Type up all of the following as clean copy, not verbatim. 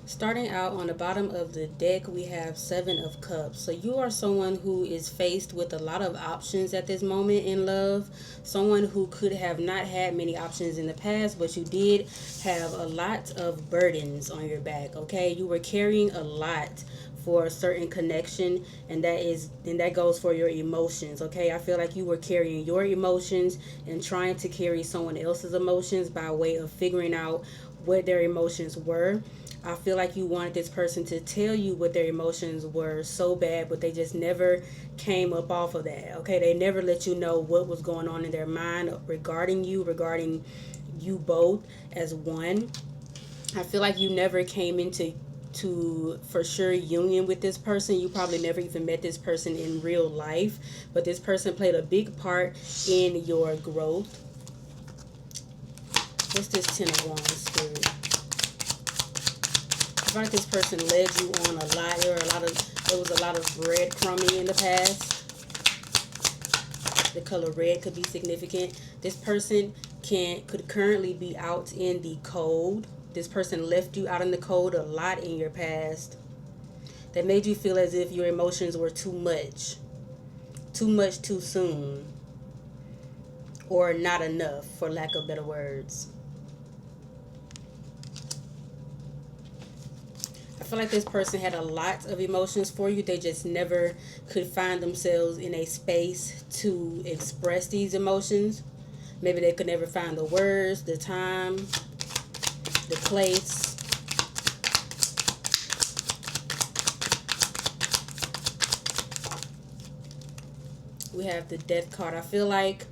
Starting out on the bottom of the deck, we have Seven of Cups. So you are someone who is faced with a lot of options at this moment in love. Someone who could have not had many options in the past, but you did have a lot of burdens on your back. Okay, you were carrying a lot for a certain connection, and that goes for your emotions. Okay, I feel like you were carrying your emotions and trying to carry someone else's emotions by way of figuring out what their emotions were. I feel like you wanted this person to tell you what their emotions were so bad, but they just never came up off of that. Okay, they never let you know what was going on in their mind regarding you both as one. I feel like you never came into to for sure union with this person. You probably never even met this person in real life, but this person played a big part in your growth. What's this Ten of Wands, Spirit? I feel like this person led you on a lot. There was a lot of breadcrumbing in the past. The color red could be significant. This person could currently be out in the cold. This person left you out in the cold a lot in your past. That made you feel as if your emotions were too much too soon, or not enough, for lack of better words. I feel like this person had a lot of emotions for you. They just never could find themselves in a space to express these emotions. Maybe they could never find the words, the time, the place. We have the Death card. I feel like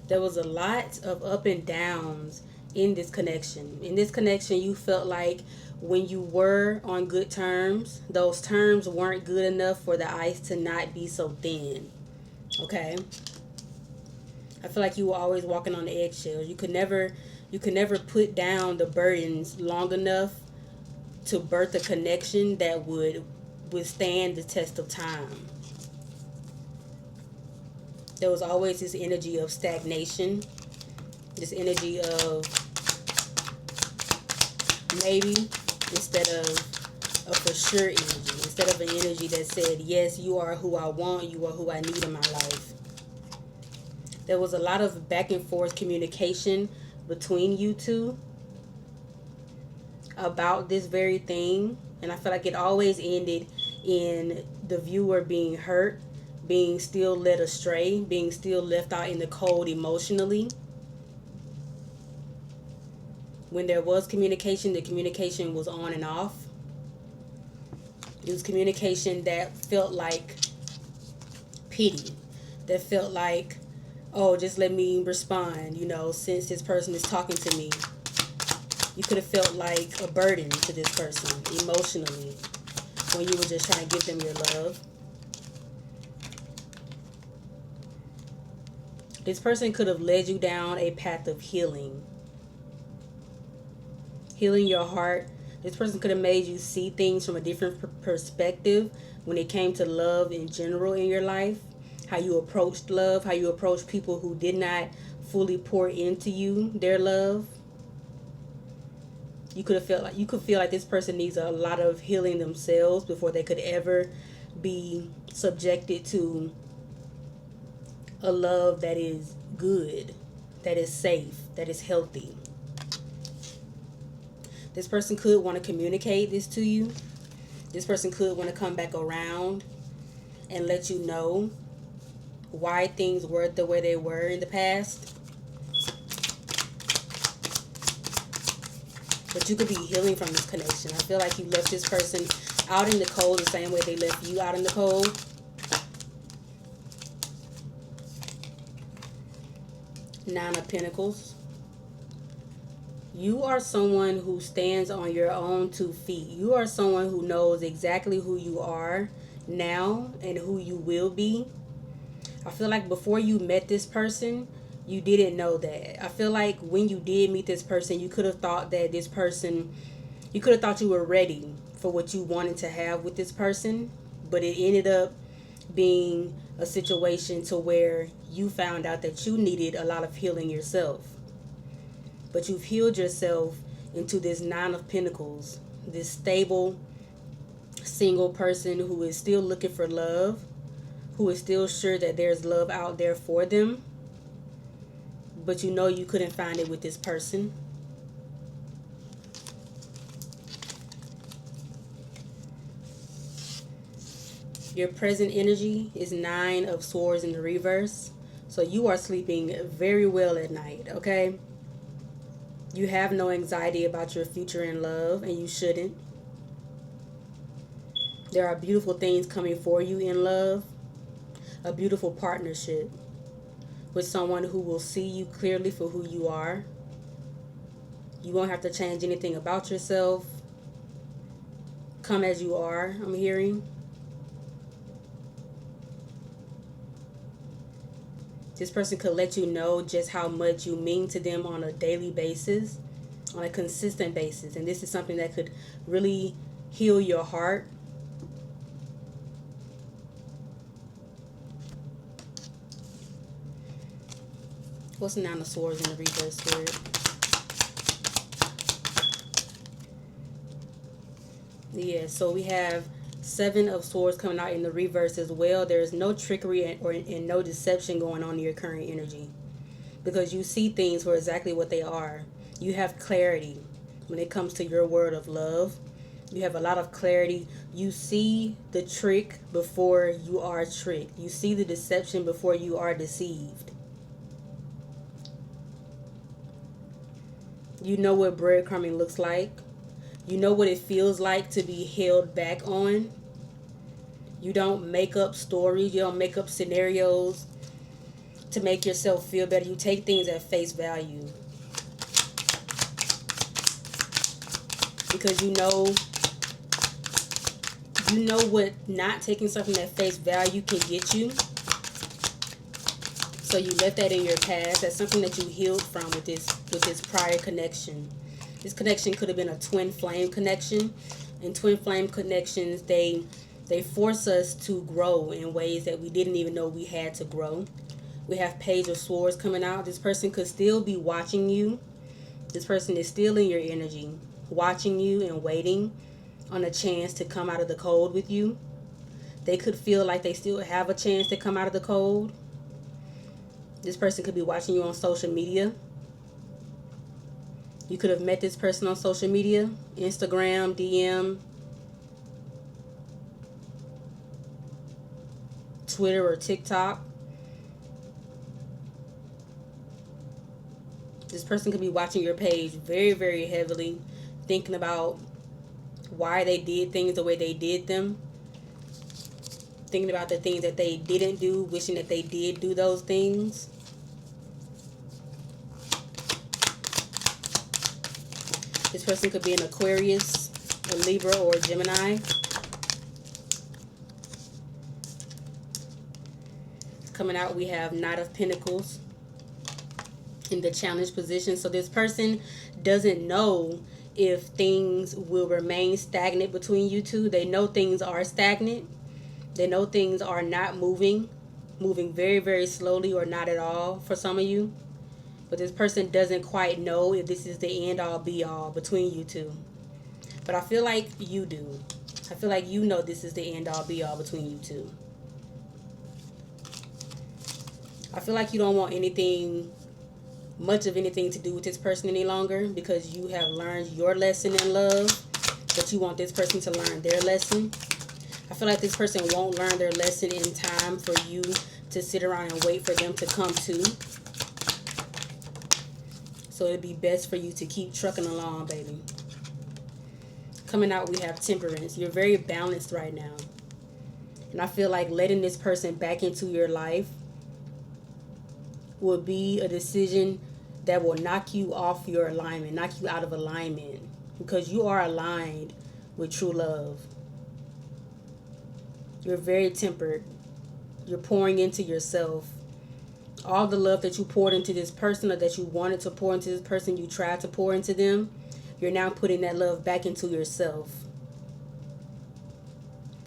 there was a lot of up and downs in this connection. In this connection, you felt like when you were on good terms, those terms weren't good enough for the ice to not be so thin. Okay? I feel like you were always walking on the eggshells. You could never put down the burdens long enough to birth a connection that would withstand the test of time. There was always this energy of stagnation, this energy of maybe, instead of a for sure energy, instead of an energy that said, yes, you are who I want, you are who I need in my life. There was a lot of back and forth communication between you two about this very thing, and I feel like it always ended in the viewer being hurt, being still led astray, being still left out in the cold emotionally. When there was communication, the communication was on and off. It was communication that felt like pity, that felt like, oh, just let me respond, since this person is talking to me. You could have felt like a burden to this person emotionally when you were just trying to give them your love. This person could have led you down a path of healing your heart. This person could have made you see things from a different perspective when it came to love in general in your life. How you approached love, how you approached people who did not fully pour into you their love. You could feel like this person needs a lot of healing themselves before they could ever be subjected to a love that is good, that is safe, that is healthy. This person could want to communicate this to you. This person could want to come back around and let you know why things were the way they were in the past. But you could be healing from this connection. I feel like you left this person out in the cold the same way they left you out in the cold. Nine of Pentacles. You are someone who stands on your own 2 feet. You are someone who knows exactly who you are now and who you will be. I feel like before you met this person, you didn't know that. I feel like when you did meet this person, you could have thought that you could have thought you were ready for what you wanted to have with this person, but it ended up being a situation to where you found out that you needed a lot of healing yourself. But you've healed yourself into this Nine of Pentacles this stable single person who is still looking for love, who is still sure that there's love out there for them, but you know you couldn't find it with this person. Your present energy is 9 of Swords in the reverse. So you are sleeping very well at night, okay? You have no anxiety about your future in love, and you shouldn't. There are beautiful things coming for you in love. A beautiful partnership with someone who will see you clearly for who you are. You won't have to change anything about yourself. Come as you are, I'm hearing. This person could let you know just how much you mean to them on a daily basis, on a consistent basis. And this is something that could really heal your heart. What's the 9 of Swords in the reverse, Spirit? Yeah, so we have 7 of Swords coming out in the reverse as well. There is no trickery and no deception going on in your current energy, because you see things for exactly what they are. You have clarity when it comes to your word of love. You have a lot of clarity. You see the trick before you are tricked. You see the deception before you are deceived. You know what breadcrumbing looks like. You know what it feels like to be held back on. You don't make up stories. You don't make up scenarios to make yourself feel better. You take things at face value. Because you know what not taking something at face value can get you. So you left that in your past. That's something that you healed from with this prior connection. This connection could have been a twin flame connection. And twin flame connections, they force us to grow in ways that we didn't even know we had to grow. We have Page of Swords coming out. This person could still be watching you. This person is still in your energy, watching you and waiting on a chance to come out of the cold with you. They could feel like they still have a chance to come out of the cold. This person could be watching you on social media. You could have met this person on social media, Instagram, DM, Twitter, or TikTok. This person could be watching your page very, very heavily, thinking about why they did things the way they did them, thinking about the things that they didn't do, wishing that they did do those things. This person could be an Aquarius, a Libra, or a Gemini. Coming out, we have Knight of Pentacles in the challenge position. So this person doesn't know if things will remain stagnant between you two. They know things are stagnant. They know things are not moving very, very slowly or not at all for some of you. But this person doesn't quite know if this is the end all be all between you two. But I feel like you do. I feel like you know this is the end all be all between you two. I feel like you don't want much of anything to do with this person any longer, because you have learned your lesson in love, but you want this person to learn their lesson. I feel like this person won't learn their lesson in time for you to sit around and wait for them to come to. So it'd be best for you to keep trucking along, baby. Coming out, we have Temperance. You're very balanced right now. And I feel like letting this person back into your life will be a decision that will knock you off your alignment, knock you out of alignment, because you are aligned with true love. You're very tempered. You're pouring into yourself. All the love that you poured into this person, or that you wanted to pour into this person, you tried to pour into them, you're now putting that love back into yourself.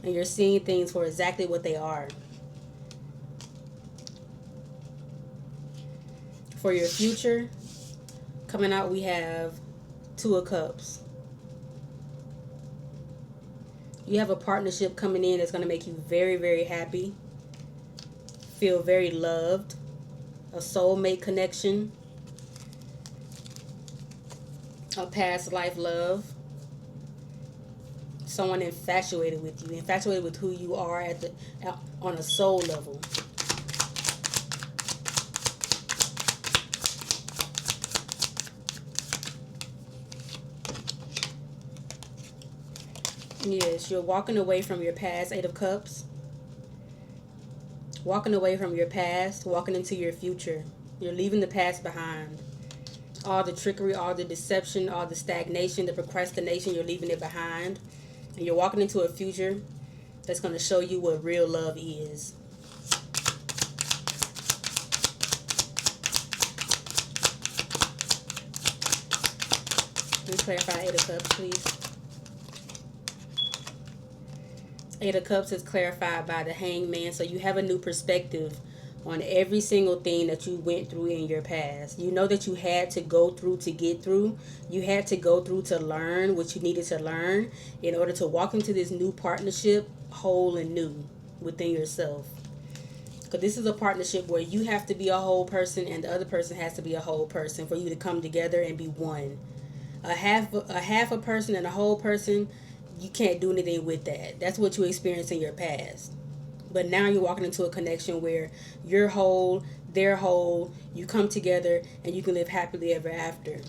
And you're seeing things for exactly what they are. For your future, coming out, we have 2 of Cups. You have a partnership coming in that's going to make you very, very happy. Feel very loved. A soulmate connection. A past life love. Someone infatuated with you. Infatuated with who you are on a soul level. Yes, you're walking away from your past. Eight of Cups. Walking away from your past, walking into your future. You're leaving the past behind. All the trickery, all the deception, all the stagnation, the procrastination, you're leaving it behind. And you're walking into a future that's going to show you what real love is. Let me clarify Eight of Cups, please. Eight of Cups is clarified by the Hangman, so you have a new perspective on every single thing that you went through in your past. You know that you had to go through to get through. You had to go through to learn what you needed to learn in order to walk into this new partnership whole and new within yourself. Because this is a partnership where you have to be a whole person and the other person has to be a whole person for you to come together and be one. A half a person and a whole person, you can't do anything with that. That's what you experienced in your past. But now you're walking into a connection where you're whole, they're whole, you come together, and you can live happily ever after.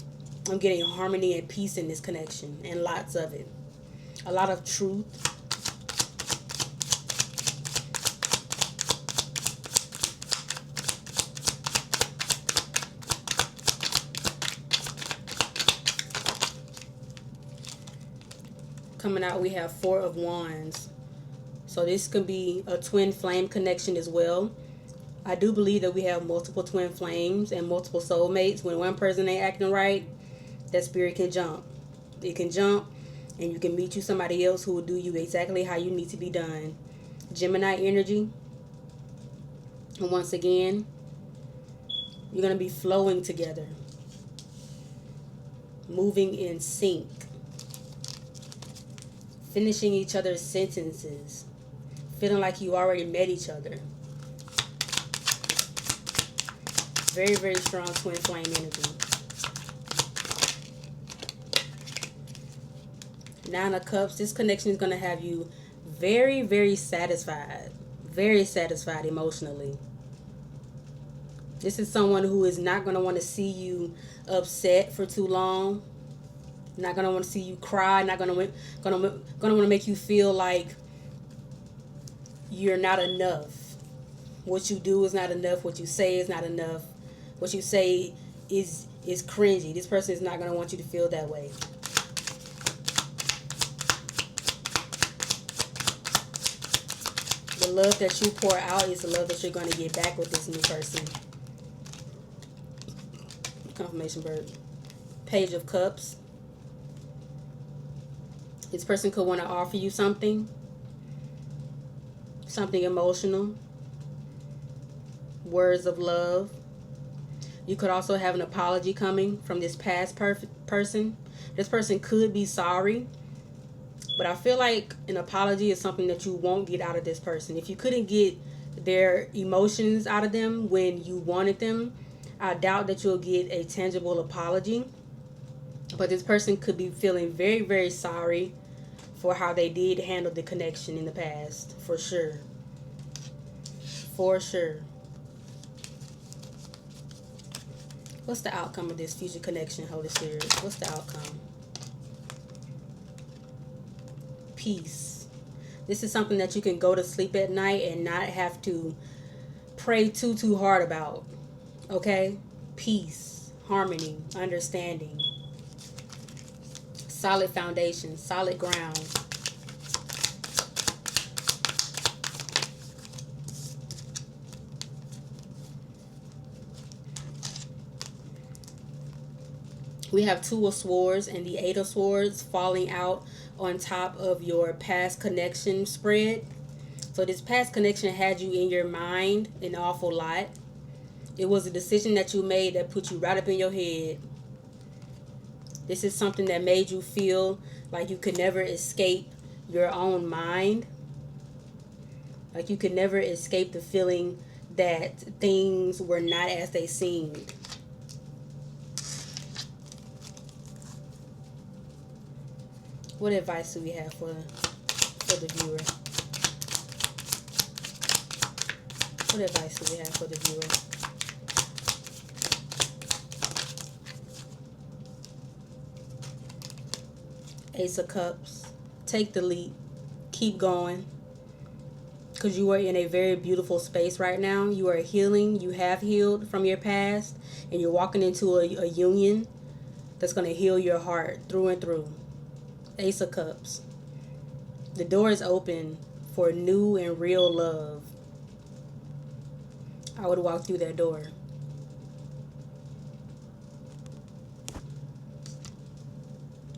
I'm getting harmony and peace in this connection, and lots of it. A lot of truth. Coming out, we have Four of Wands. So this could be a twin flame connection as well. I do believe that we have multiple twin flames and multiple soulmates. When one person ain't acting right, that spirit can jump. It can jump, and you can meet you somebody else who will do you exactly how you need to be done. Gemini energy. And once again, you're going to be flowing together. Moving in sync. Finishing each other's sentences. Feeling like you already met each other. Very, very strong twin flame energy. Nine of Cups. This connection is going to have you very, very satisfied. Very satisfied emotionally. This is someone who is not going to want to see you upset for too long. Not going to want to see you cry. Not going to want to make you feel like you're not enough. What you do is not enough. What you say is not enough. What you say is cringy. This person is not going to want you to feel that way. The love that you pour out is the love that you're going to get back with this new person. Confirmation bird. Page of Cups. This person could want to offer you something. Something emotional. Words of love. You could also have an apology coming from this past person. This person could be sorry. But I feel like an apology is something that you won't get out of this person. If you couldn't get their emotions out of them when you wanted them, I doubt that you'll get a tangible apology. But this person could be feeling very, very sorry for how they did handle the connection in the past. For sure. For sure. What's the outcome of this future connection, Holy Spirit? What's the outcome? Peace. This is something that you can go to sleep at night and not have to pray too hard about. Okay? Peace, harmony, understanding. Solid foundation, solid ground. We have Two of Swords and the Eight of Swords falling out on top of your past connection spread. So this past connection had you in your mind an awful lot. It was a decision that you made that put you right up in your head. This is something that made you feel like you could never escape your own mind. Like you could never escape the feeling that things were not as they seemed. What advice do we have for the viewer? What advice do we have for the viewer? Ace of Cups. Take the leap. Keep going. Because you are in a very beautiful space right now. You are healing. You have healed from your past. And you're walking into a union that's going to heal your heart through and through. Ace of Cups. The door is open for new and real love. I would walk through that door.